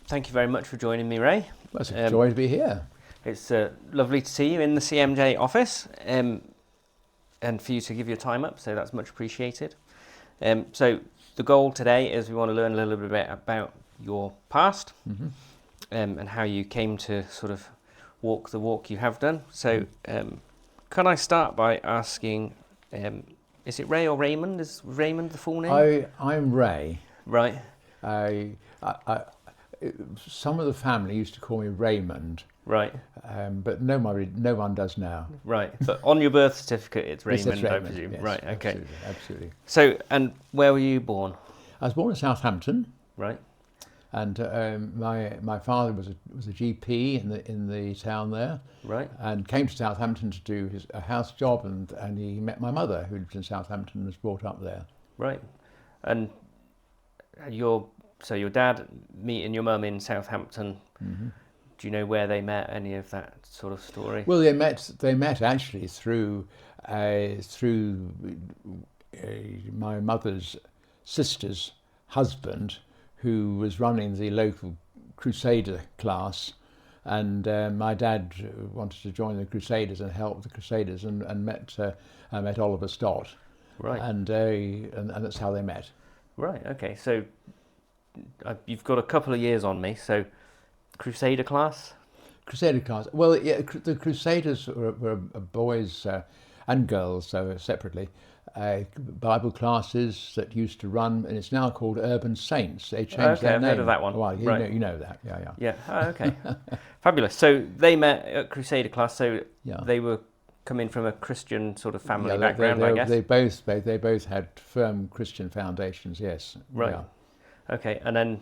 thank you very much for joining me, Ray. Well, it's a joy to be here. It's lovely to see you in the CMJ office and for you to give your time up, so that's much appreciated. So the goal today is we want to learn a little bit about your past and how you came to sort of walk the walk you have done. So can I start by asking, is it Ray or Raymond? Is Raymond the full name? I'm Ray. Right. Some of the family used to call me Raymond. Right. But no one does now. Right. But on your birth certificate, it's Raymond, Raymond, I presume. yes, Right. Okay. Absolutely. So, and where were you born? I was born in Southampton. Right. And my father was a GP in the town there. Right. And came to Southampton to do a house job, and he met my mother, who lived in Southampton and was brought up there. Right. And your dad meeting your mum in Southampton. Mm-hmm. Do you know where they met? Any of that sort of story? Well, they met actually through my mother's sister's husband, who was running the local Crusader class, and my dad wanted to join the Crusaders and help the Crusaders, and met Oliver Stott. Right. And that's how they met. Right. Okay. So you've got a couple of years on me. So Crusader class. Crusader class. Well, yeah, the Crusaders were boys and girls, so separately. Bible classes that used to run, and it's now called Urban Saints. They changed their I've name. heard of that one. Well, right. you know that, yeah. Yeah. Oh, okay. Fabulous. So they met at Crusader class. So they were coming from a Christian sort of family background, I guess. They both had firm Christian foundations. Yes. Right. Yeah. Okay, and then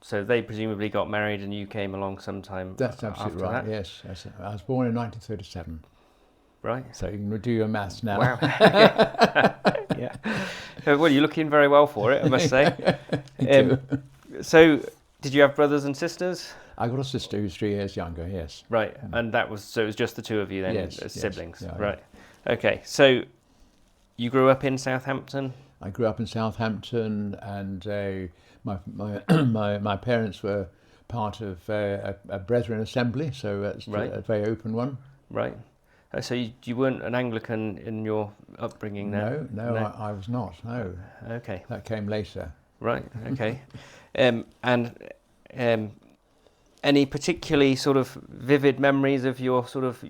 so they presumably got married, and you came along sometime. That's absolutely right. That. Yes. I was born in 1937. Right. So you can do your maths now. Wow. Yeah. Well, you're looking very well for it, I must say. So, did you have brothers and sisters? I got a sister who's 3 years younger. Yes. Right, and it was just the two of you then, as siblings. Yeah, right. Yeah. Okay. So, you grew up in Southampton. I grew up in Southampton, and my parents were part of a Brethren assembly, so that's a very open one. Right. So you weren't an Anglican in your upbringing then? No, I was not. No. Okay. That came later. Right. Okay. And any particularly sort of vivid memories of your sort of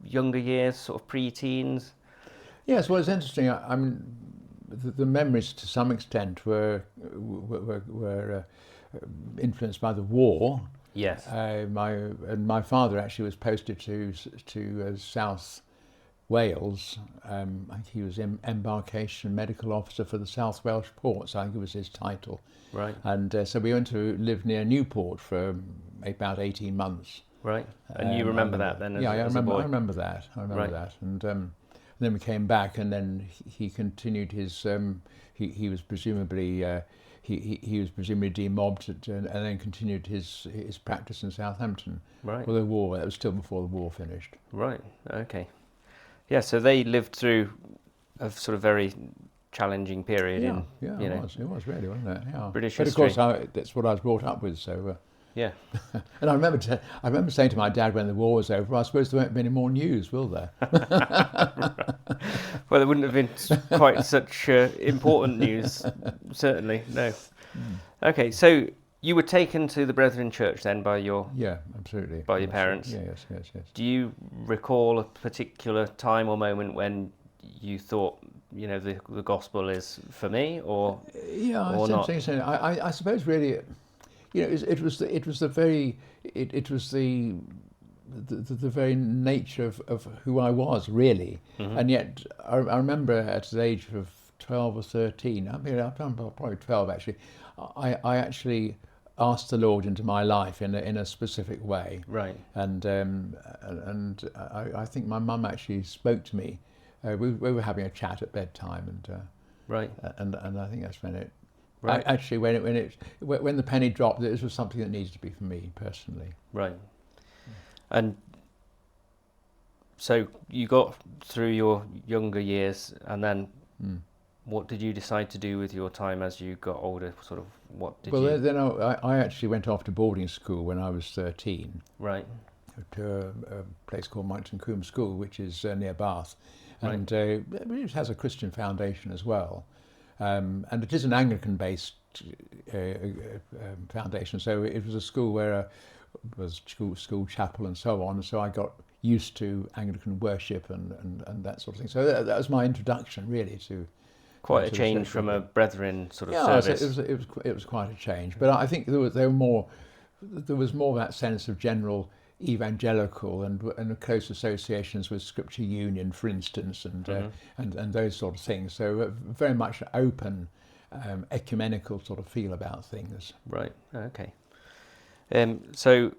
younger years, sort of pre-teens? Yes. Well, it's interesting. I mean, the memories to some extent were influenced by the war. Yes. My father actually was posted to South Wales. I think he was embarkation medical officer for the South Welsh ports. I think it was his title. Right. And so we went to live near Newport for about 18 months. Right. And you remember that then? I remember that. Right. That. And then we came back, and then he continued his. He was presumably. He was presumably demobbed and then continued his practice in Southampton. Right. Well, that was still before the war finished. Right. Okay. Yeah. So they lived through a sort of very challenging period It was really, wasn't it? Yeah. British but history. Of course, that's what I was brought up with. So. Yeah. And I remember saying to my dad when the war was over, I suppose there won't be any more news, will there? Well, there wouldn't have been quite such important news, certainly, no. Okay, so you were taken to the Brethren Church then by your... Yeah, absolutely. By your parents? Yes. Do you recall a particular time or moment when you thought, the gospel is for me, or or not? Interesting. I suppose really... it was the very nature of who I was, really. Mm-hmm. And yet I remember at the age of 12 or 13, I mean, I'm probably 12 actually, I actually asked the Lord into my life in a specific way. Right. And I think my mum actually spoke to me. We were having a chat at bedtime, and right. And I think that's when it. Right. Actually, when the penny dropped, this was something that needed to be for me personally. Right. And so you got through your younger years, and then what did you decide to do with your time as you got older? Sort of what did Well, you... then I actually went off to boarding school when I was 13 Right, to a place called Monkton Combe School, which is near Bath, Right. and it has a Christian foundation as well, and it is an Anglican-based foundation. So it was a school where was school chapel and so on. So I got used to Anglican worship and that sort of thing. So that was my introduction really to quite a to the change church from a worship. brethren sort of Yeah, so service. it was quite a change. But I think there was more that sense of general evangelical and close associations with Scripture Union, for instance, and those sort of things. So very much open, ecumenical sort of feel about things. Right, okay. So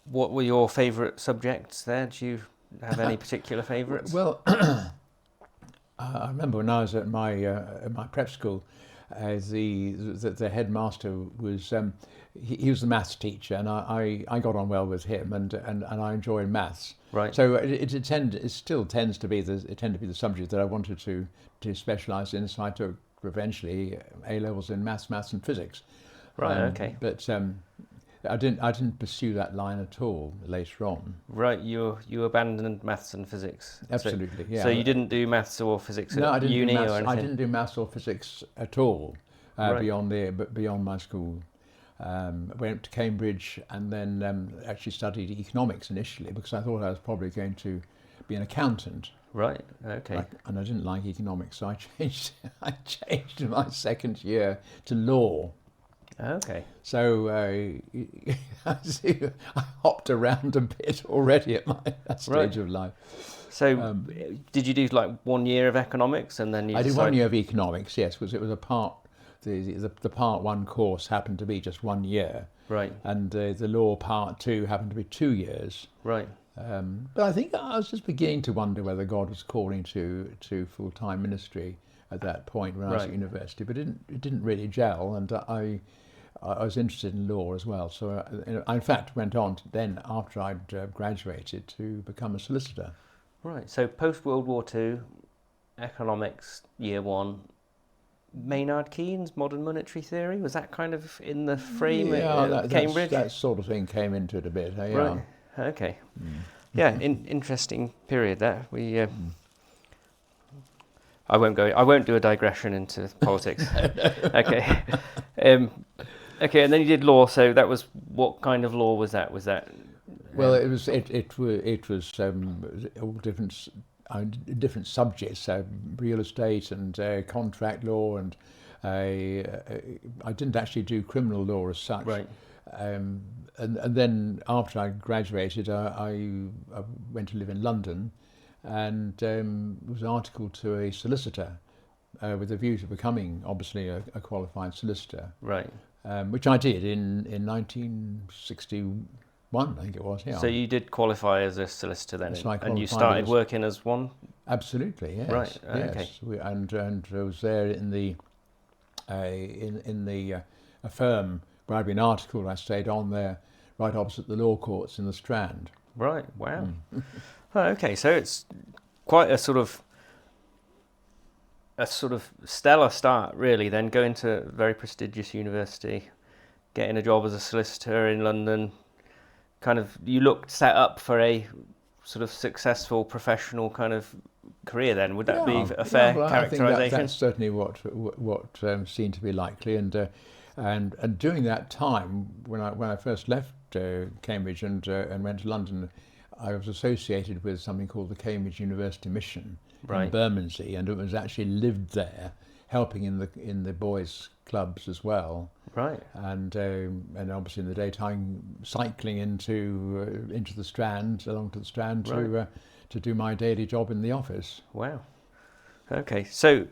what were your favourite subjects there? Do you have any particular favourites? Well, I remember when I was at my prep school, the headmaster was he was the maths teacher, and I got on well with him, and I enjoyed maths. Right. So it still tends to be the subject that I wanted to specialise in. So I took eventually A levels in maths and physics. Right, okay. But I didn't pursue that line at all later on. Right, you abandoned maths and physics. Absolutely, yeah. So you didn't do maths or physics No, I at didn't uni do maths. or anything? I didn't do maths or physics at all Right. beyond my school. I went to Cambridge and then actually studied economics initially because I thought I was probably going to be an accountant. Right, okay. And I didn't like economics, so I changed. I changed in my second year to law. Okay. So I hopped around a bit already at that stage Right. of life. So did you do like 1 year of economics and then you I did 1 decided... year of economics, yes, because it was a part. The part 1 course happened to be just 1 year, Right, and the law part 2 happened to be 2 years. right. But I think I was just beginning to wonder whether God was calling to full-time ministry at that point when I was at Right. university. But it didn't really gel, and I was interested in law as well. So I in fact went on to then, after I'd graduated, to become a solicitor. Right, so post-World War II, economics, year 1, Maynard Keynes, modern monetary theory, was that kind of in the frame at Cambridge? That sort of thing came into it a bit. Yeah. Right, okay. Yeah, interesting period there. I won't do a digression into politics. Okay. Okay, and then you did law, so that was, what kind of law was that? Was that... Well, it was all different subjects, real estate and contract law, and I didn't actually do criminal law as such. Right. And then after I graduated, I went to live in London, and was articled to a solicitor with a view to becoming, obviously, a qualified solicitor. Right. Which I did in 1961, I think it was. Yeah. So you did qualify as a solicitor then, So I and you qualified started as- working as one? Absolutely, yes. Right, Yes. okay. And I was there in the a firm where I'd been articled. I stayed on there, right opposite the law courts in the Strand. Right, wow. Oh, okay, so it's quite a sort of stellar start, really, then going to a very prestigious university, getting a job as a solicitor in London. Kind of, you looked set up for a sort of successful professional kind of career then. Would that be a fair well, I think characterisation? that's certainly what seemed to be likely. And during that time, when I first left Cambridge and went to London, I was associated with something called the Cambridge University Mission Right. in Bermondsey, and it was actually lived there, helping in the boys' clubs as well. Right. And obviously in the daytime, cycling into the Strand, along to the Strand, Right. to do my daily job in the office. Wow. Okay, so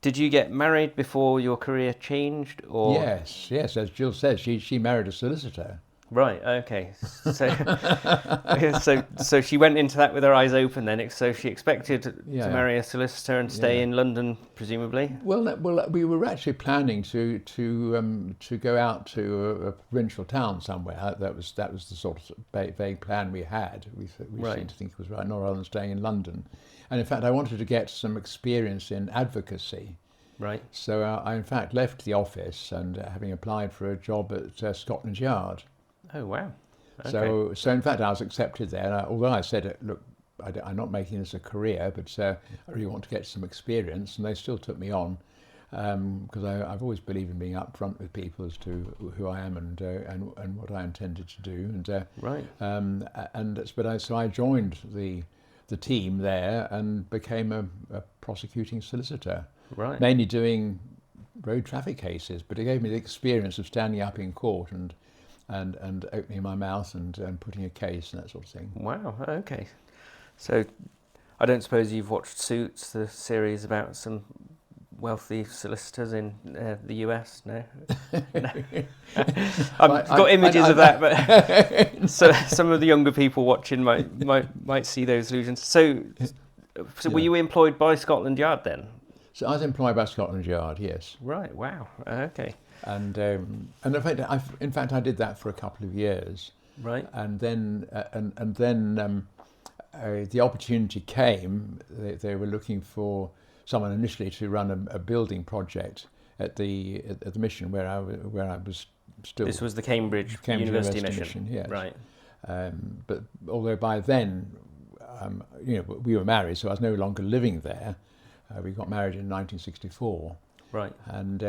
did you get married before your career changed, or? Yes, as Jill says, she married a solicitor. Right. Okay. So, so she went into that with her eyes open. Then, so she expected to Yeah, marry a solicitor and stay yeah. in London, presumably. Well, we were actually planning to go out to a provincial town somewhere. That was the sort of vague plan we had. We Right. seemed to think it was right, not rather than staying in London. And in fact, I wanted to get some experience in advocacy. Right. So I in fact left the office and having applied for a job at Scotland Yard. Oh wow. Okay. So in fact, I was accepted there. And although I said, look, I'm not making this a career, but I really want to get some experience, and they still took me on because I've always believed in being upfront with people as to who I am and what I intended to do. Right. So I joined the team there and became a prosecuting solicitor, Right. mainly doing road traffic cases. But it gave me the experience of standing up in court and opening my mouth and putting a case and that sort of thing. Wow. Okay. So, I don't suppose you've watched Suits, the series about some wealthy solicitors in the US? No. No. I've got images of that, but so some of the younger people watching might see those illusions. So were you employed by Scotland Yard then? So I was employed by Scotland Yard, yes. Right. Wow. Okay. And in fact, I did that for a couple of years. Right. And then the opportunity came. They were looking for someone initially to run a building project at the mission where I was still. This was the Cambridge University mission. Yes. Right. But although by then, we were married, so I was no longer living there. We got married in 1964. Right. And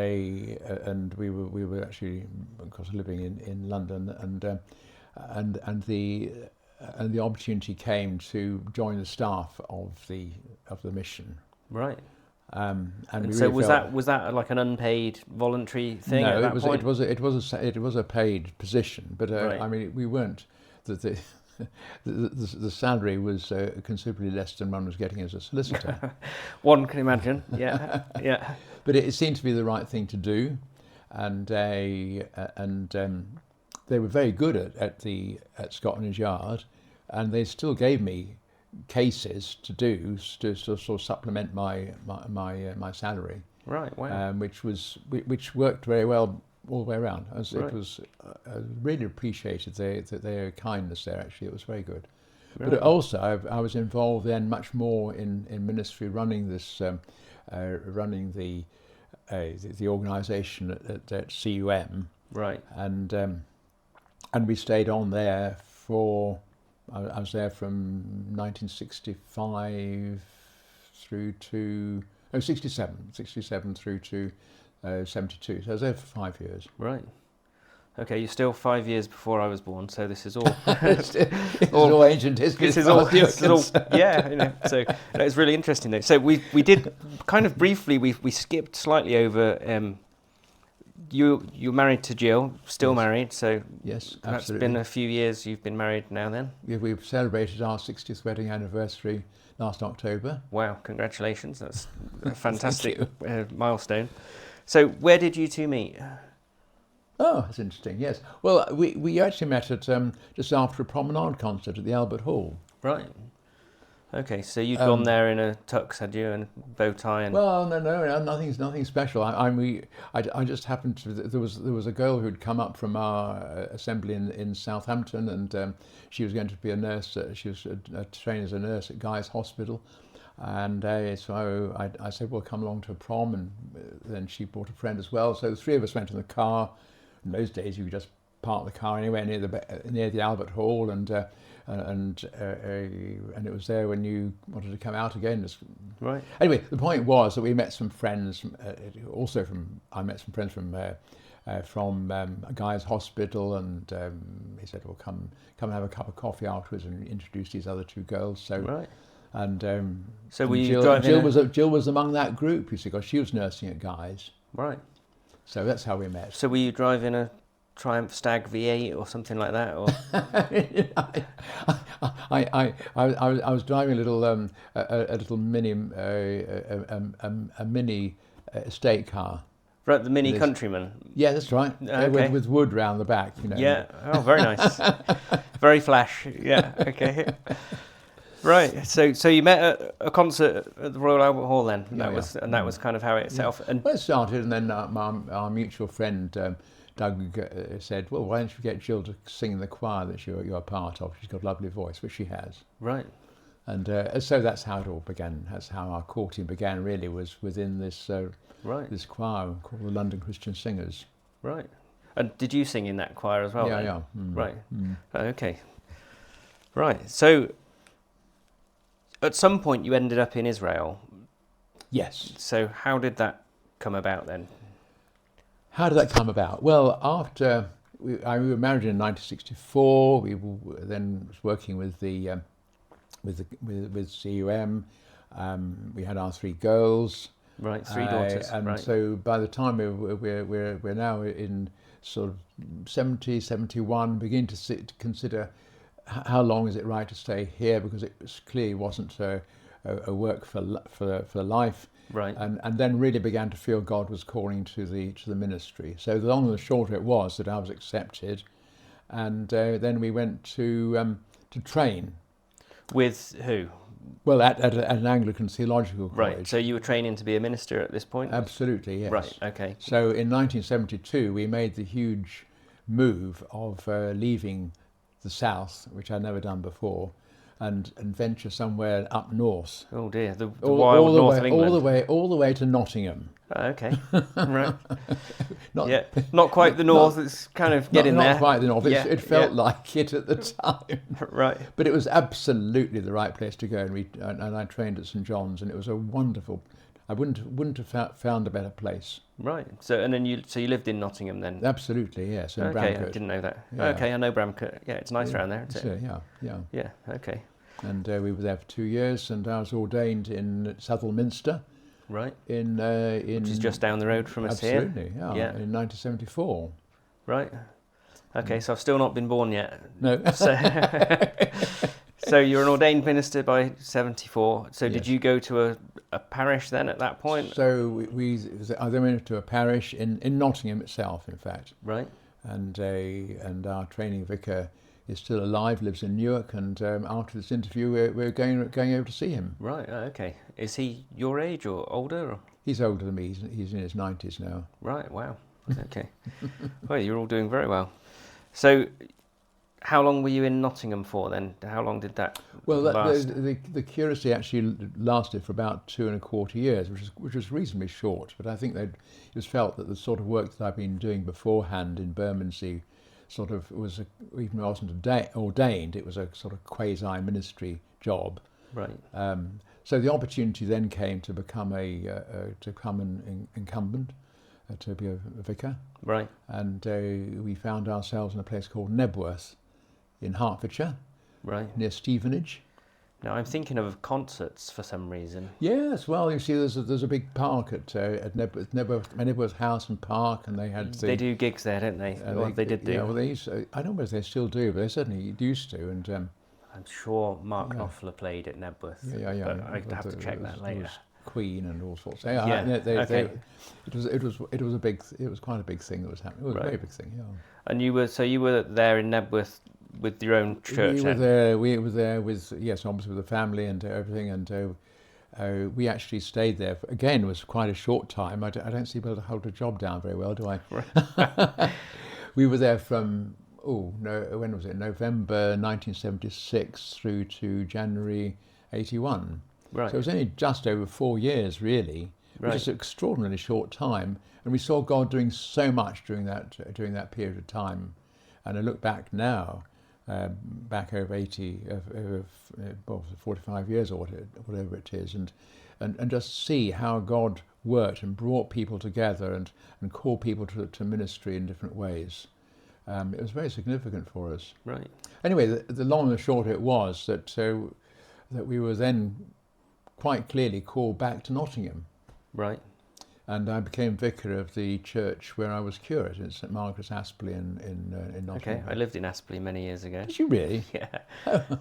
we were actually, of course, living in London, and the opportunity came to join the staff of the mission. Right. And so was that like an unpaid voluntary thing? No, at that point? it was a paid position, but Right. I mean we weren't the salary was considerably less than one was getting as a solicitor. One can imagine. Yeah. Yeah. But it seemed to be the right thing to do, and they were very good at Scotland Yard, and they still gave me cases to do to sort of supplement my salary. Right. Wow. Which worked very well all the way around. Right. It was I really appreciated their kindness there. Actually, it was very good. Right. But also, I was involved then much more in ministry, running this, running the organisation at CUM. Right. And we stayed on there for. I was there from 1965 through to 67 through to 72. So I was there for 5 years. Right. Okay, you're still 5 years before I was born, so this is all it's all ancient history. This is all yeah. So it's really interesting though. So we did kind of briefly. We skipped slightly over. You're married to Jill, still Yes. married. So Yes, that's absolutely. been a few years. You've been married now. Then. We've celebrated our 60th wedding anniversary last October. Wow! Congratulations. That's a fantastic milestone. So where did you two meet? Oh, that's interesting. Yes. Well, we actually met at just after a promenade concert at the Albert Hall. Right. Okay, so you'd gone there in a tux, had you, and bow tie, and Well, no, nothing special. I just happened to. There was a girl who'd come up from our assembly in Southampton, and she was going to be a nurse. She was trained as a nurse at Guy's Hospital, and so I said, "Well, come along to a prom," and then she brought a friend as well. So the three of us went in the car. In those days, you could just park the car anywhere near the Albert Hall, and it was there when you wanted to come out again. right. Anyway, the point was that we met some friends. I met some friends from Guy's Hospital, and he said, "Well, come and have a cup of coffee afterwards," and introduced these other two girls. So Right. and So were you Jill, driving? Jill was among that group, you see, because she was nursing at Guy's. Right. So that's how we met. So were you driving a Triumph Stag V8 or something like that, or? I was driving a little mini estate car Right, the Mini It is. Countryman. Yeah, that's right. Okay. With wood round the back, you know. Yeah. Oh, very nice. Very flash. Yeah. Okay. Right. So you met at a concert at the Royal Albert Hall then. Yeah, That was kind of how it set off. And Well, it started, and then our mutual friend Doug said, "Well, why don't you get Jill to sing in the choir that you're a part of? She's got a lovely voice," which she has. right. And so that's how it all began. That's how our courting began. Really, was within this Right. this choir called the London Christian Singers. Right. And did you sing in that choir as well? Yeah, then? yeah. Right. Okay. Right. So at some point you ended up in Israel. Yes. So how did that come about then? How did that come about? Well, after we were married in 1964, we then was working with the with CUM. We had our 3 girls. Right. 3 daughters. And right. so by the time we're now in sort of 70, 71, begin to consider how long is it right to stay here, because it clearly wasn't a work for life. Right. And then really began to feel God was calling to the ministry. So the long and the short of it was that I was accepted, and then we went to train. With who? Well, at an Anglican theological college. Right. So you were training to be a minister at this point? Absolutely, yes. Right. Okay. So in 1972, we made the huge move of leaving the south, which I'd never done before, and venture somewhere up north. Oh dear, the wild north of England. All the way to Nottingham. Okay, right. Not, Yeah, not quite the north. It's kind of getting there. Not quite the north. Yeah, It felt like it at the time. Right. But it was absolutely the right place to go, and I trained at St John's, and it was a wonderful. I wouldn't have found a better place. Right. So and then you lived in Nottingham then. Absolutely, yes. In Okay, Bramcote. I didn't know that. Yeah. Okay, I know Bramcote. Yeah, it's nice around there, isn't it? Yeah. Yeah. Okay. And we were there for 2 years, and I was ordained in Southwell-Minster. Right. In Which is just down the road from us here. Absolutely, yeah. In 1974. Right. Okay, so I've still not been born yet. No. So you're an ordained minister by 74. So did Yes. you go to a parish then at that point? So I then went to a parish in Nottingham itself, in fact. Right. And our training vicar is still alive, lives in Newark, and after this interview, we're going over to see him. Right. Okay. Is he your age or older? Or? He's older than me. He's in his 90s now. Right. Wow. Okay. Well, you're all doing very well. So, how long were you in Nottingham for then? How long did that last? The curacy actually lasted for about 2.25 years, which was reasonably short. But I think it was felt that the sort of work that I've been doing beforehand in Bermondsey sort of even wasn't ordained. It was a sort of quasi ministry job. Right. So the opportunity then came to become an incumbent, to be a vicar. Right. And we found ourselves in a place called Nebworth in Hertfordshire, Right. near Stevenage. Now I'm thinking of concerts for some reason. Yes, well, you see, there's a big park at Nebworth House and Park, and they had They do gigs there, don't they? Well, they did do. Yeah, well, they used to, I don't know whether they still do, but they certainly used to. And I'm sure Mark Knopfler played at Nebworth. yeah. But I'd have to check that later. There was Queen and all sorts. Okay. It was quite a big thing that was happening. It was a very big thing. Yeah. And you were there in Nebworth with your own church. We were there with obviously with the family and everything, and we actually stayed there. Again, it was quite a short time. I don't seem able to hold a job down very well, do I? Right. We were there from when was it? November 1976 through to January 81. Right. So it was only just over 4 years, really, which is an extraordinarily short time. And we saw God doing so much during that period of time. And I look back now, back over 45 years or whatever it is, and just see how God worked and brought people together and called people to ministry in different ways. It was very significant for us. Right. Anyway, the long and the short of it was that we were then quite clearly called back to Nottingham. Right. And I became vicar of the church where I was curate in St Margaret's Aspley in Nottingham. Okay, I lived in Aspley many years ago. Did you really? Yeah.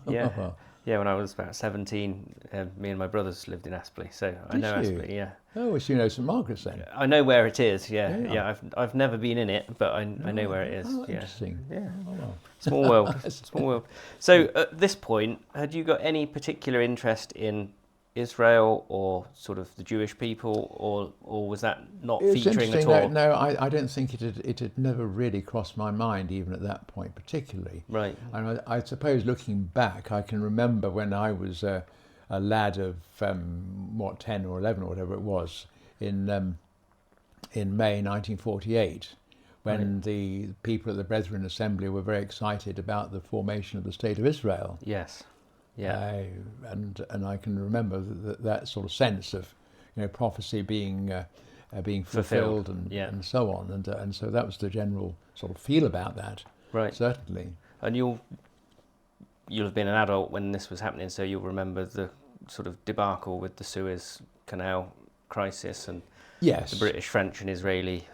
Yeah. Yeah, when I was about 17, me and my brothers lived in Aspley, so I Did know you? Aspley. Yeah, Oh, so you know St Margaret's then? I know where it is. Yeah, Yeah. yeah. I've never been in it, but I know Right. where it is. Oh, Yeah, interesting. yeah. Oh, well. Small world, small world. So at this point, had you got any particular interest in Israel or sort of the Jewish people, or was that not It's featuring at interesting. all? No, I don't think it had never really crossed my mind, even at that point, particularly. Right. And I suppose looking back, I can remember when I was a lad of 10 or 11 or whatever it was in May 1948, when Right. the people at the Brethren Assembly were very excited about the formation of the State of Israel. Yes. Yeah. And I can remember that sort of sense of, prophecy being fulfilled Yeah. and so on, and so that was the general sort of feel about that. Right. Certainly. And you'll have been an adult when this was happening, so you'll remember the sort of debacle with the Suez Canal crisis and Yes. the British, French, and Israeli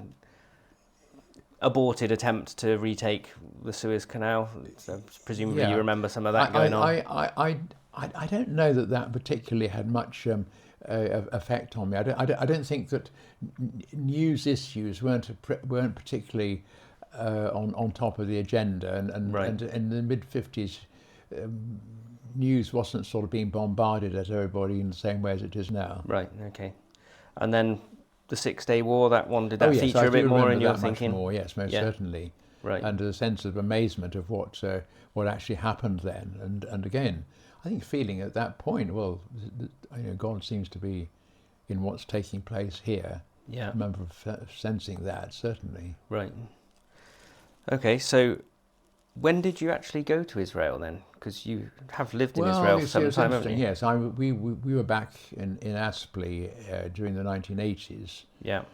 aborted attempt to retake the Suez Canal. So presumably you remember some of that going on. I don't know that particularly had much effect on me. I don't think that news issues weren't particularly on top of the agenda, and Right. and in the mid-50s, news wasn't sort of being bombarded at everybody in the same way as it is now. Right. Okay. And then the 6-Day War. That one, did that Oh yes, feature I a bit do more remember in your that thinking? much more. Yes, most Yeah. certainly. Right. And a sense of amazement of what actually happened then, and again, I think feeling at that point, well, God seems to be in what's taking place here. Yeah. I remember sensing that, certainly. Right. Okay. So when did you actually go to Israel then? Because you have lived in Israel for you see, some it's time, haven't interesting. you? Yes, we were back in Aspley during the 1980s, Yeah.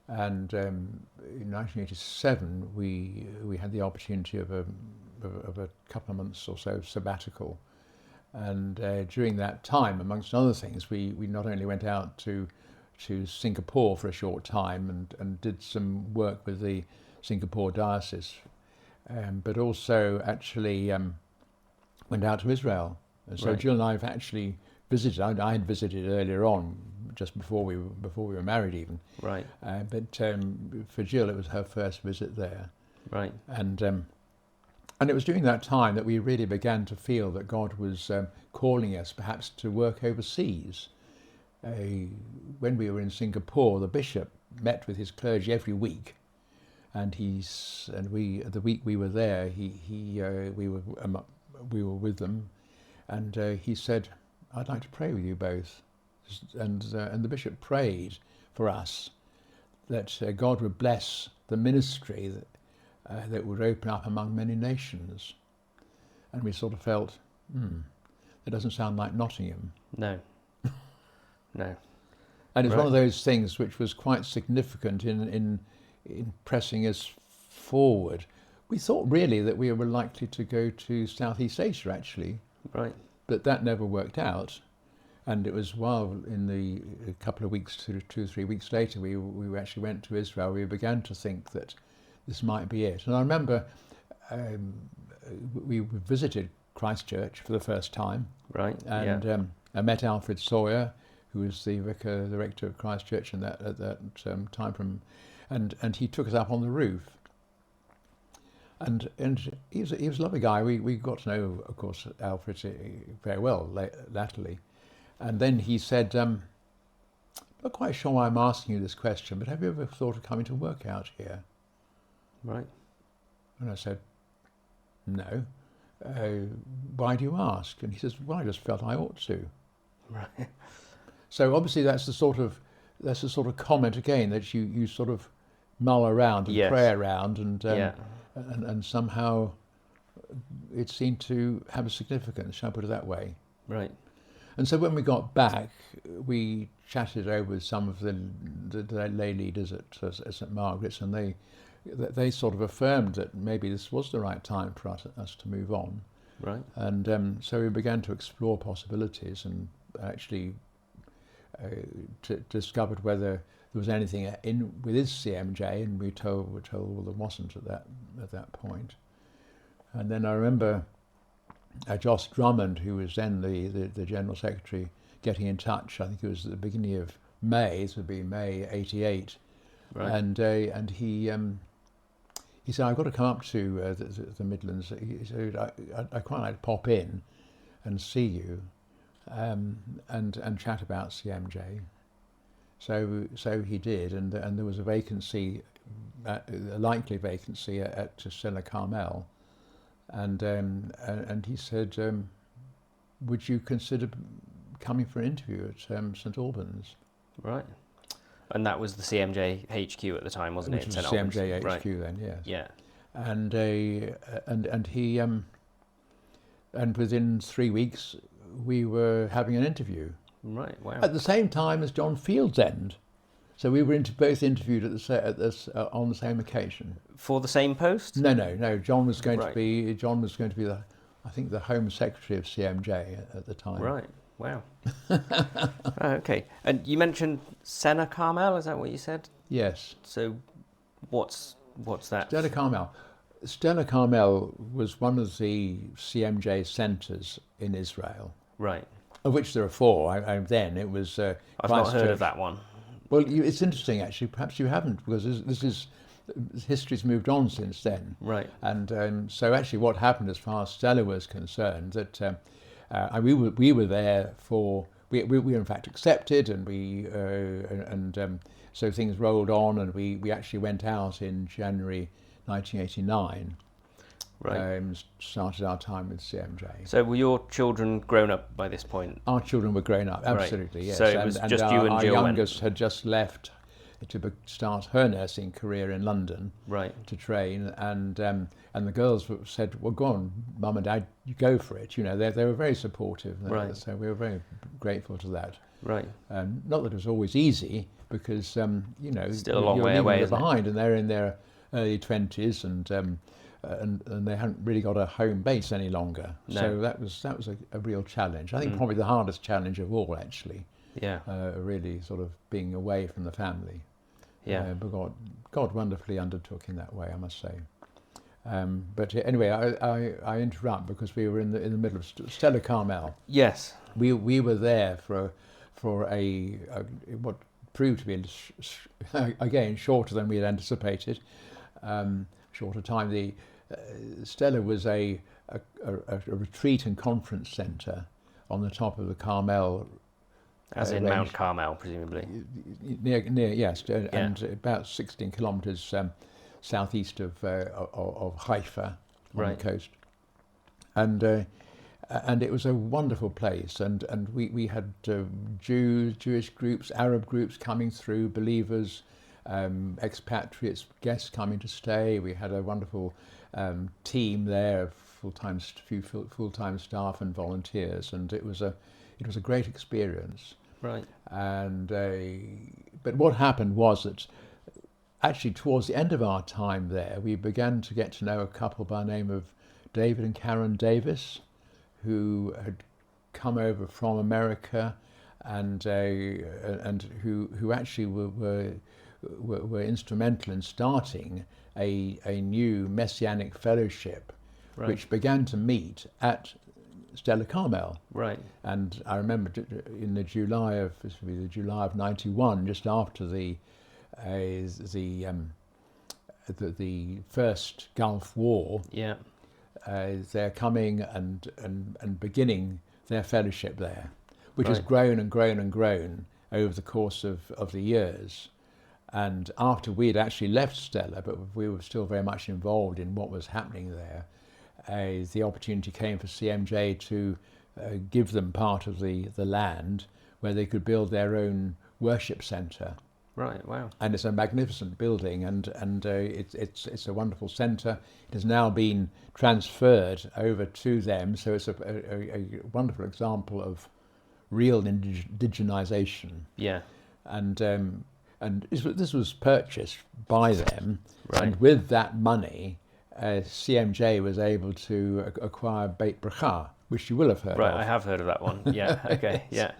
and in 1987 we had the opportunity of a couple of months or so of sabbatical, and during that time, amongst other things, we not only went out to Singapore for a short time and did some work with the Singapore diocese, but also actually went out to Israel. And so Right. Jill and I have actually visited. I had visited earlier on, just before we were married even. Right. But for Jill, it was her first visit there, Right. and it was during that time that we really began to feel that God was calling us perhaps to work overseas. When we were in Singapore, the bishop met with his clergy every week, and the week we were there, we were with them, and he said, "I'd like to pray with you both," and the bishop prayed for us that God would bless the ministry that would open up among many nations, and we sort of felt, that doesn't sound like Nottingham. No. No. And it's Right. one of those things which was quite significant in pressing us forward. We thought really that we were likely to go to Southeast Asia actually, Right. but that never worked out. And it was while a couple of weeks, 2 or 3 weeks later, we actually went to Israel. We began to think that this might be it. And I remember we visited Christchurch for the first time, Right. and Yeah. I met Alfred Sawyer, who was the rector of Christchurch at that time, and he took us up on the roof. And he was a lovely guy. We got to know, of course, Alfred very well latterly. And then he said, "I'm not quite sure why I'm asking you this question, but have you ever thought of coming to work out here?" Right. And I said, "No." "Why do you ask?" And he says, "Well, I just felt I ought to." Right. So obviously that's the sort of comment again that you sort of mull around and Yes. pray around, and Yeah. and somehow it seemed to have a significance, shall I put it that way. Right. And so when we got back, we chatted over with some of the lay leaders at St Margaret's, and they sort of affirmed that maybe this was the right time for us to move on. Right. And so we began to explore possibilities, and actually discovered whether there was anything with his CMJ, and we were told well there wasn't at that point. And then I remember Jos Drummond, who was then the General Secretary, getting in touch. I think it was at the beginning of May, this would be May '88. Right. And he said, I've got to come up to the Midlands. He said, I quite like to pop in and see you and chat about CMJ. So he did, and there was a vacancy, a likely vacancy at Stella Carmel, and he said, would you consider coming for an interview at St Albans? Right. And that was the CMJ HQ at the time, wasn't it? Which was CMJ HQ right. then, yes. Yeah. And he and within 3 weeks we were having an interview. Right. Wow. At the same time as John Fieldsend, so we were both interviewed on the same occasion. For the same post? No. John was going Right. to be I think the Home Secretary of CMJ at the time. Right. Wow. Okay. And you mentioned Stella Carmel. Is that what you said? Yes. So, what's that? Stella Carmel. Stella Carmel was one of the CMJ centres in Israel, Right. of which there are 4. Then it was. I've not heard of that one. Well, it's interesting actually. Perhaps you haven't, because history's moved on since then. Right. And so actually, what happened as far as Stella was concerned, that we were there for. We were in fact accepted, and so things rolled on, and we actually went out in January 1989. Right. Started our time with CMJ. So were your children grown up by this point? Our children were grown up, absolutely, Right. yes. So it was just you and our Jill youngest had just left to start her nursing career in London. Right. To train, and the girls said, "Well, go on, Mum and Dad, you go for it." You know, they were very supportive. Right. So we were very grateful to that. Right. Not that it was always easy, because you know, Still a long you're way leaving away, them isn't it? behind, and they're in their early 20s, and they hadn't really got a home base any longer. No. So that was a real challenge. I think probably the hardest challenge of all, actually. Yeah. Really sort of being away from the family. Yeah. But God wonderfully undertook in that way, I must say. But anyway, I interrupt because we were in the middle of Stella Carmel. Yes. We were there for a what proved to be again shorter than we had anticipated. Shorter time. The Stella was a retreat and conference centre on the top of the Carmel. As in range. Mount Carmel, presumably. Near yes, and about 16 kilometres southeast of Haifa on Right. the coast, and it was a wonderful place, and we had Jewish groups, Arab groups coming through, believers, expatriates, guests coming to stay. We had a wonderful team there, few full-time staff and volunteers, and it was a great experience. Right. And but what happened was that actually towards the end of our time there, we began to get to know a couple by the name of David and Karen Davis, who had come over from America, and who actually were instrumental in starting a new Messianic fellowship, Right. which began to meet at Stella Carmel. Right. And I remember in the July of '91, just after the first Gulf War, Yeah. they're coming and beginning their fellowship there, which has Right. grown and grown and grown over the course of the years. And after we had actually left Stella, but we were still very much involved in what was happening there, the opportunity came for CMJ to give them part of the land where they could build their own worship centre. Right. Wow. And it's a magnificent building, and it's a wonderful centre. It has now been transferred over to them, so it's a wonderful example of real indigenisation. Yeah. And this was purchased by them, Right. and with that money, CMJ was able to acquire Beit Bracha, which you will have heard Right. of. I have heard of that one. Yeah. Okay. Yeah.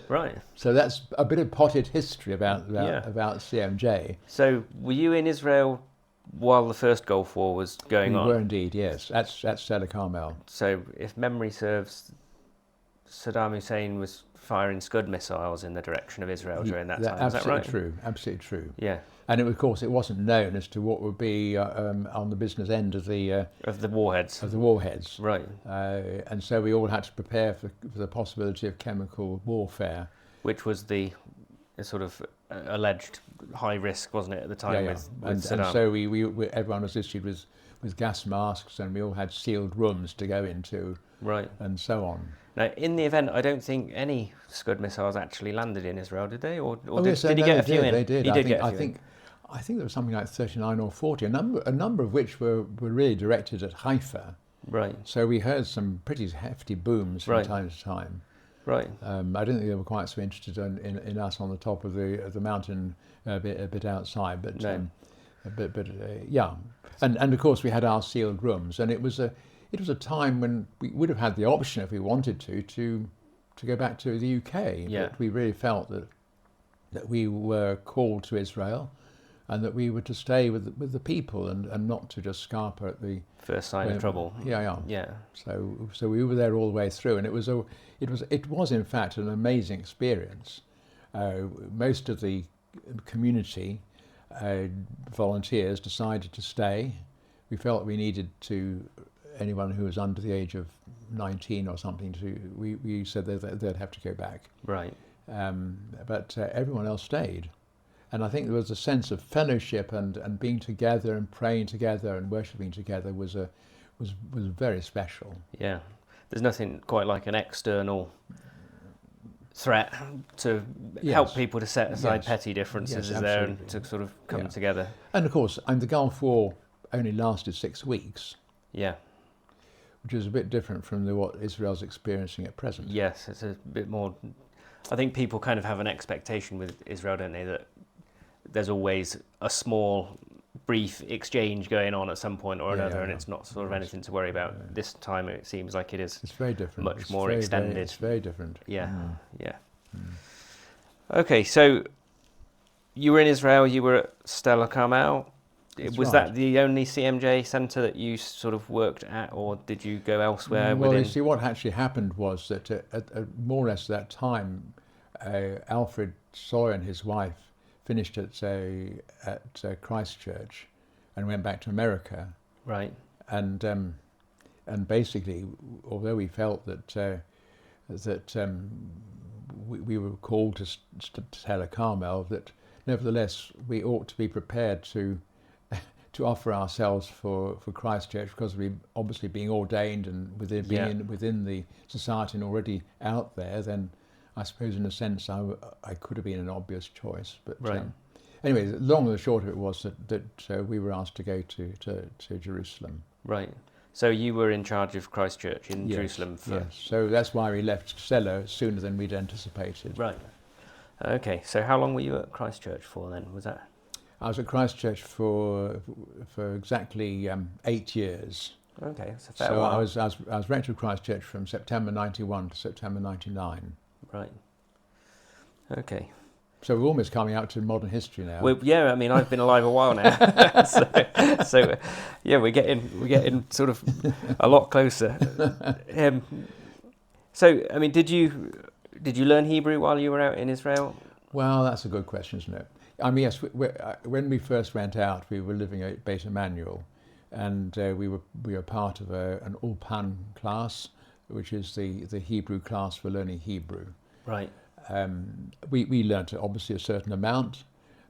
Right. So that's a bit of potted history about Yeah. CMJ. So were you in Israel while the first Gulf War was going We on. were indeed, yes, at Stella Carmel. So, if memory serves, Saddam Hussein was firing Scud missiles in the direction of Israel during that time. Is that right? True, absolutely true. Yeah. And of course, it wasn't known as to what would be on the business end of the warheads. Right. And so we all had to prepare for the possibility of chemical warfare, which was the sort of alleged high risk, wasn't it, at the time with Saddam? And so we everyone was issued with gas masks, and we all had sealed rooms to go into, right, and so on. Now, in the event, I don't think any Scud missiles actually landed in Israel, did they? Or did he no, get a few in? They did. He did get a few in. I think there was something like 39 or 40, a number of which were really directed at Haifa. Right. So we heard some pretty hefty booms from time to time. Right. I don't think they were quite so interested in us on the top of the mountain a bit outside, but no. Yeah, and of course we had our sealed rooms, and it was a time when we would have had the option, if we wanted to go back to the UK. Yeah. But we really felt that we were called to Israel, and that we were to stay with the people and not to just scarper at the first sign of trouble. Yeah. So we were there all the way through, and it was in fact an amazing experience. Most of the community volunteers decided to stay. We felt we needed anyone who was under the age of 19 or something we said they'd have to go back. Right. But everyone else stayed. And I think there was a sense of fellowship and being together and praying together and worshipping together was very special. Yeah, there's nothing quite like an external threat to help people to set aside petty differences there and to sort of come together. And of course, the Gulf War only lasted 6 weeks. Yeah. Which is a bit different from what Israel's experiencing at present. Yes, it's a bit more. I think people kind of have an expectation with Israel, don't they, that there's always a small, brief exchange going on at some point or another, and it's not sort of anything to worry about. This time it seems like it is. It's very different. Much more extended. It's very different. Yeah, yeah. Okay, so you were in Israel. You were at Stella Carmel. Was that the only CMJ centre that you sort of worked at, or did you go elsewhere? Well, you see, what actually happened was that at more or less that time, Alfred Sawyer and his wife finished at Christchurch and went back to America. Right. And basically, although we felt that we were called to Stella Carmel, that nevertheless we ought to be prepared to offer ourselves for Christchurch, because we obviously being ordained and within the society and already out there, then I suppose in a sense I could have been an obvious choice. But anyway, the long and the short of it was that we were asked to go to Jerusalem. Right. So you were in charge of Christchurch in Jerusalem. Yes. So that's why we left Stella sooner than we'd anticipated. Right. Okay. So how long were you at Christchurch for then? Was that? I was at Christchurch for exactly 8 years. Okay, that's a fair while. So I was rector of Christchurch from September 91 to September 99. Right. Okay. So we're almost coming out to modern history now. Well, yeah, I mean, I've been alive a while now, so yeah, we're getting sort of a lot closer. So, I mean, did you learn Hebrew while you were out in Israel? Well, that's a good question, isn't it? I mean, yes. When we first went out, we were living at Beit Emmanuel, and we were part of an Ulpan class, which is the Hebrew class for learning Hebrew. Right. We learnt obviously a certain amount,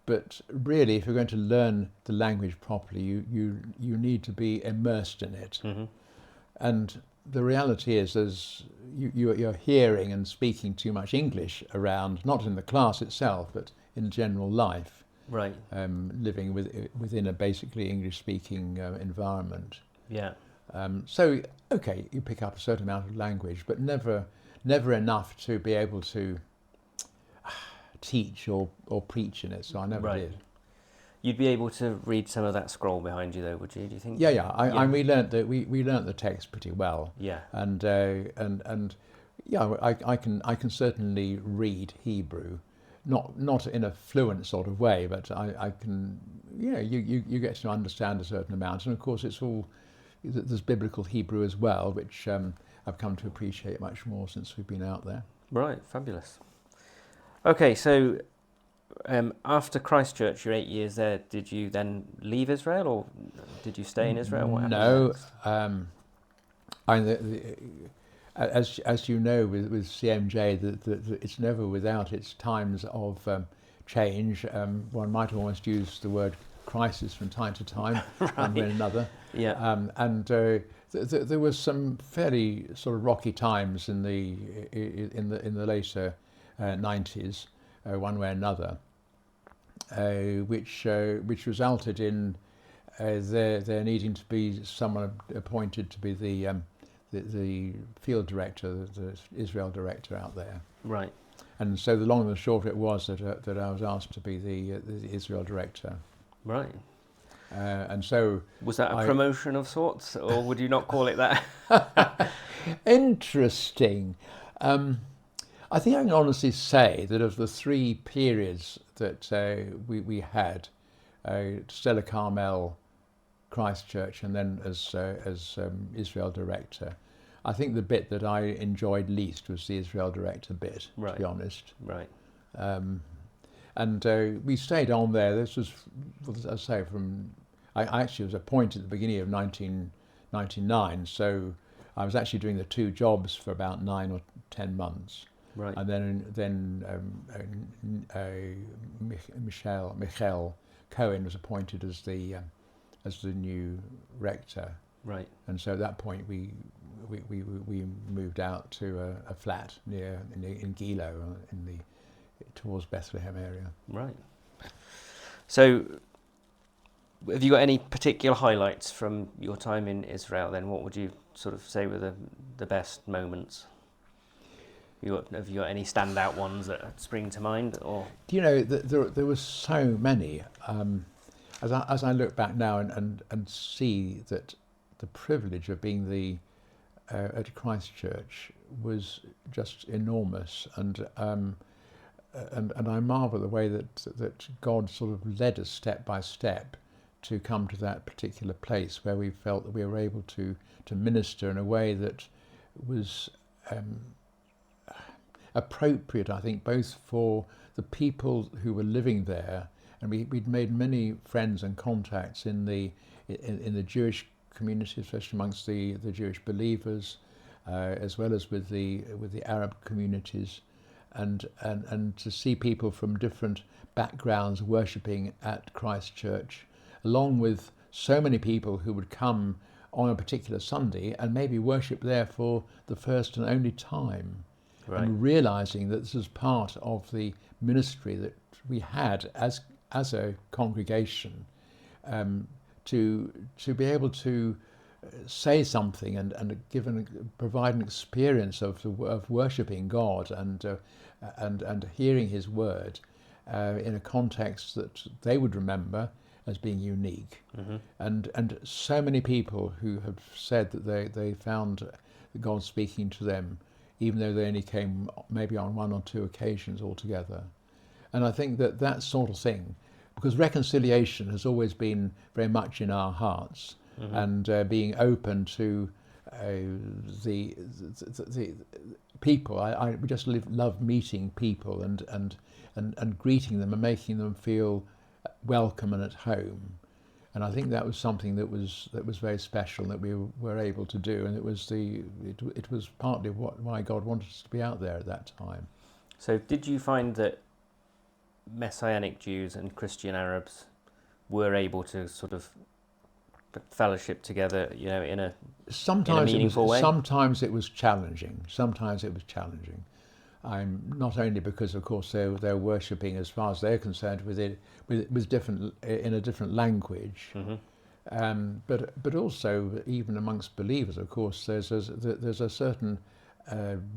but really, if you're going to learn the language properly, you need to be immersed in it. Mm-hmm. And the reality is, you're hearing and speaking too much English around, not in the class itself, but in general life. Right. Living within a basically English-speaking environment. Yeah. So, okay, you pick up a certain amount of language, but never enough to be able to teach or preach in it. So I never did. You'd be able to read some of that scroll behind you, though, would you? Do you think? Yeah. We learnt the text pretty well. Yeah. And yeah, I can certainly read Hebrew. not in a fluent sort of way, but I can, you get to understand a certain amount. And of course it's all, there's biblical Hebrew as well, which I've come to appreciate much more since we've been out there. Right, fabulous. Okay, so after Christchurch, your 8 years there, did you then leave Israel, or did you stay in Israel? What happened next? As you know, with CMJ, it's never without its times of change. One might almost use the word crisis from time to time, one way or another. Yeah. There was some fairly sort of rocky times in the later 90s, one way or another, which resulted in there needing to be someone appointed to be the field director, the Israel director out there. Right. And so the long and the short of it was that I was asked to be the Israel director. Right. And so was that a promotion of sorts, or would you not call it that? Interesting. I think I can honestly say that of the 3 periods that we had, Stella Carmel, Christchurch, and then as Israel director, I think the bit that I enjoyed least was the Israel director bit, right. to be honest. Right. And we stayed on there. This was, as I say, I actually was appointed at the beginning of 1999, so I was actually doing the 2 jobs for about 9 or 10 months. Right. And then Michael Cohen was appointed as the new rector. Right. And so at that point we moved out to a flat in Gilo towards Bethlehem area. Right. So have you got any particular highlights from your time in Israel then? What would you sort of say were the best moments? Have you got any standout ones that spring to mind? Or there were so many. As I look back now and see that the privilege of being at Christchurch was just enormous, and I marvel at the way that God sort of led us step by step to come to that particular place where we felt that we were able to minister in a way that was appropriate, I think, both for the people who were living there, and we'd made many friends and contacts in the Jewish community, especially amongst the Jewish believers, as well as with the Arab communities, and to see people from different backgrounds worshipping at Christchurch, along with so many people who would come on a particular Sunday and maybe worship there for the first and only time. Right. And realising that this is part of the ministry that we had as a congregation, to be able to say something and provide an experience of worshipping God and hearing His word in a context that they would remember as being unique. Mm-hmm. And so many people who have said that they found God speaking to them, even though they only came maybe on 1 or 2 occasions altogether. And I think that sort of thing, because reconciliation has always been very much in our hearts, mm-hmm. and being open to the people. We just love meeting people and greeting them and making them feel welcome and at home. And I think that was something that was very special that we were able to do, and it was partly why God wanted us to be out there at that time. So did you find that Messianic Jews and Christian Arabs were able to sort of fellowship together, in a meaningful way? Sometimes it was challenging. Not only because, of course, they're worshipping, as far as they're concerned, with different in a different language, mm-hmm. But also even amongst believers, of course, there's a certain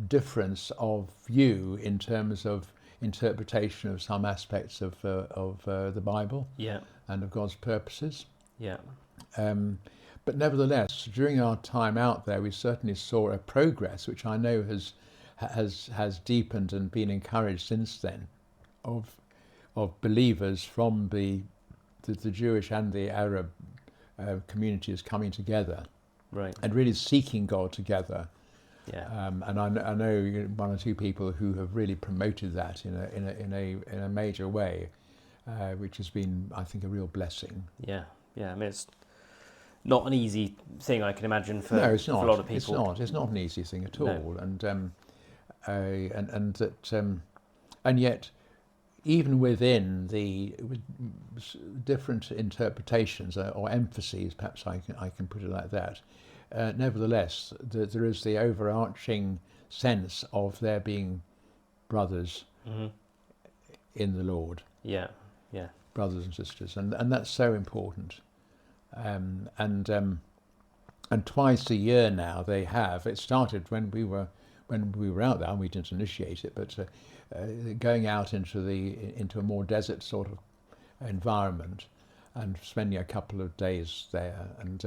difference of view in terms of interpretation of some aspects of the Bible, yeah, and of God's purposes, yeah. But nevertheless, during our time out there, we certainly saw a progress which I know has deepened and been encouraged since then. of believers from the Jewish and the Arab communities coming together, Right. and really seeking God together. Yeah. And I know one or two people who have really promoted that in a major way, which has been, I think, a real blessing. Yeah. Yeah. I mean, it's not an easy thing, I can imagine, for, No, it's not. for a lot of people. It's not an easy thing at No. all. And yet, even within the different interpretations or emphases, perhaps I can put it like that, nevertheless, there is the overarching sense of there being brothers Mm-hmm. in the Lord, Yeah. Yeah. brothers and sisters, and that's so important. And twice a year now they have. It started when we were out there, and we didn't initiate it, but going out into a more desert sort of environment, and spending a couple of days there, and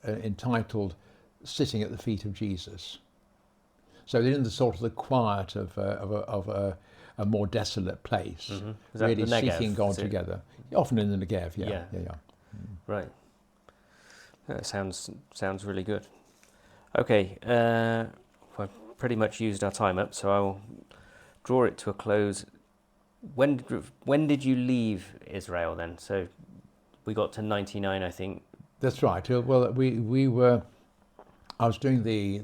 entitled "Sitting at the Feet of Jesus." So in the sort of the quiet of a more desolate place, Mm-hmm. Is that really the Negev? seeking God together. Often in the Negev, yeah. Right. That sounds really good. Okay. I've pretty much used our time up, so I'll draw it to a close. When did you leave Israel then? So we got to 99, I think. That's right. Well, we were. I was doing the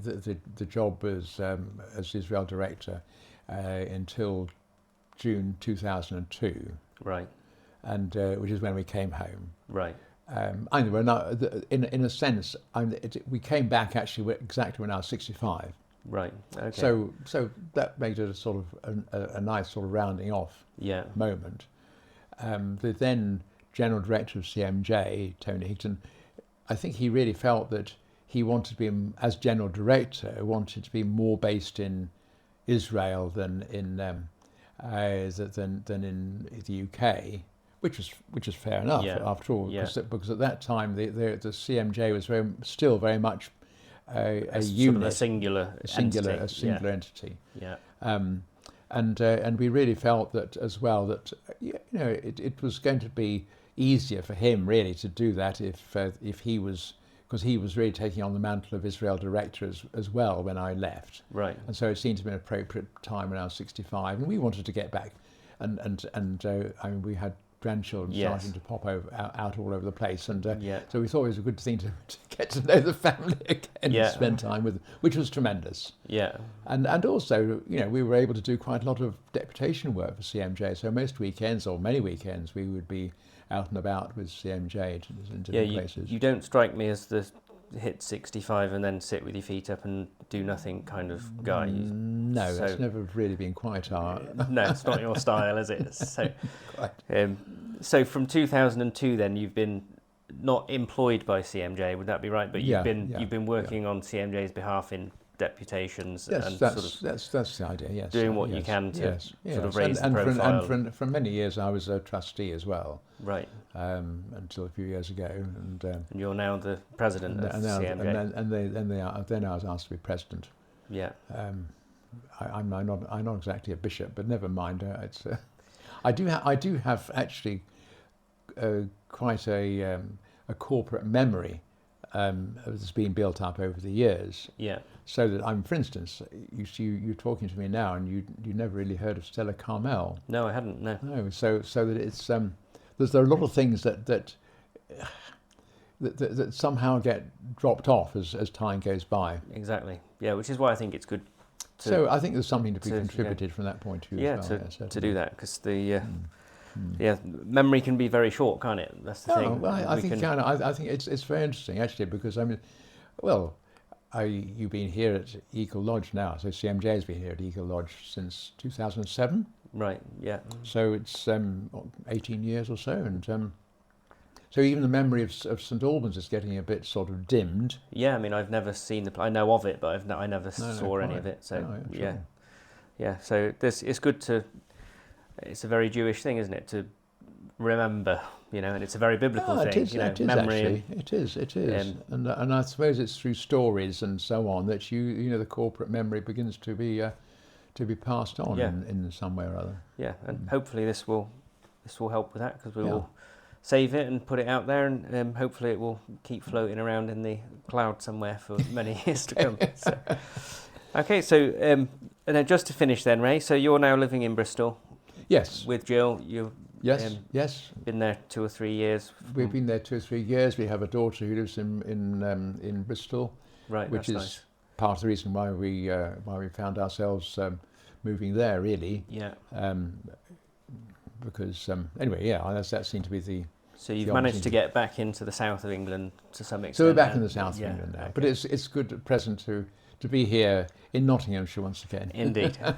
job as Israel director until June 2002, Right. and which is when we came home. Right. Anyway, no, in a sense, we came back actually exactly when I was 65. Right. Okay. So that made it a sort of a nice sort of rounding off Yeah. moment. The then general director of CMJ, Tony Higton, I think he really felt that he wanted to be, as general director, wanted to be more based in Israel than in the UK, which is fair enough, Yeah. after all, Yeah. because at that time the CMJ was still very much a unit, sort of a singular entity. entity. Yeah. And we really felt that as well, that it was going to be easier for him really to do that if he was, because he was really taking on the mantle of Israel director as well when I left. Right. And so it seemed to be an appropriate time when I was 65, and we wanted to get back, and I mean, we had grandchildren starting to pop out all over the place, and so we thought it was a good thing to get to know the family again and spend time with them, which was tremendous. Yeah. And also, we were able to do quite a lot of deputation work for CMJ. So most weekends, or many weekends, we would be out and about with CMJ in different places. You don't strike me as the hit 65 and then sit with your feet up and do nothing kind of guy. No, that's never really been quite our... No, it's not your style, is it? So, so from 2002 then, you've been not employed by CMJ, would that be right? But you've been working on CMJ's behalf in deputations, yes, and that's the idea. Yes, doing what you can to sort of raise the profile. And for many years, I was a trustee as well. Right. Until a few years ago, and you're now the president of CMJ. And then I was asked to be president. Yeah. I'm not exactly a bishop, but never mind. I do have actually quite a corporate memory that's been built up over the years. Yeah. So that for instance, you're talking to me now, and you never really heard of Stella Carmel. No, I hadn't. No. No. So that it's there are a lot of things that somehow get dropped off as time goes by. Exactly. Yeah, which is why I think it's good. So I think there's something to be contributed from that point of view. Yeah, to do that, because the memory can be very short, can't it? That's the thing. Well, I think it's very interesting actually, because you've been here at Eagle Lodge now, so CMJ has been here at Eagle Lodge since 2007. Right. Yeah. So it's 18 years or so, and so even the memory of St Albans is getting a bit sort of dimmed. Yeah, I mean, I've never seen I know of it, but I never saw any of it. So yeah. So it's good to. It's a very Jewish thing, isn't it, to remember? And it's a very biblical thing. It is memory. Actually. It is. And I suppose it's through stories and so on that the corporate memory begins to be to be passed on Yeah. in some way or other. Yeah, and hopefully this will help with that, because we Yeah. will save it and put it out there, and hopefully it will keep floating around in the cloud somewhere for many years to come. So, okay, so and then just to finish then, Ray, so you're now living in Bristol Yes. with Jill. You've Yes. Yes. been there 2 or 3 years. We've been there 2 or 3 years. We have a daughter who lives in Bristol, Right, which that's is nice. part of the reason why we found ourselves moving there, really. Yeah. Because anyway, yeah, that seemed to be the. So you've the managed to opportunity. get back into the south of England to some extent. So we're back in then? the south of Yeah, England now, okay. but it's good at present to be here in Nottinghamshire once again. Indeed. All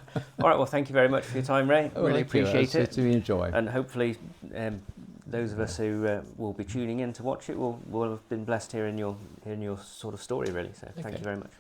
right, well, thank you very much for your time, Ray. Oh, really thank you. appreciate it. It's to enjoy. And hopefully those of us who will be tuning in to watch it will have been blessed hearing your sort of story, really. So thank you very much.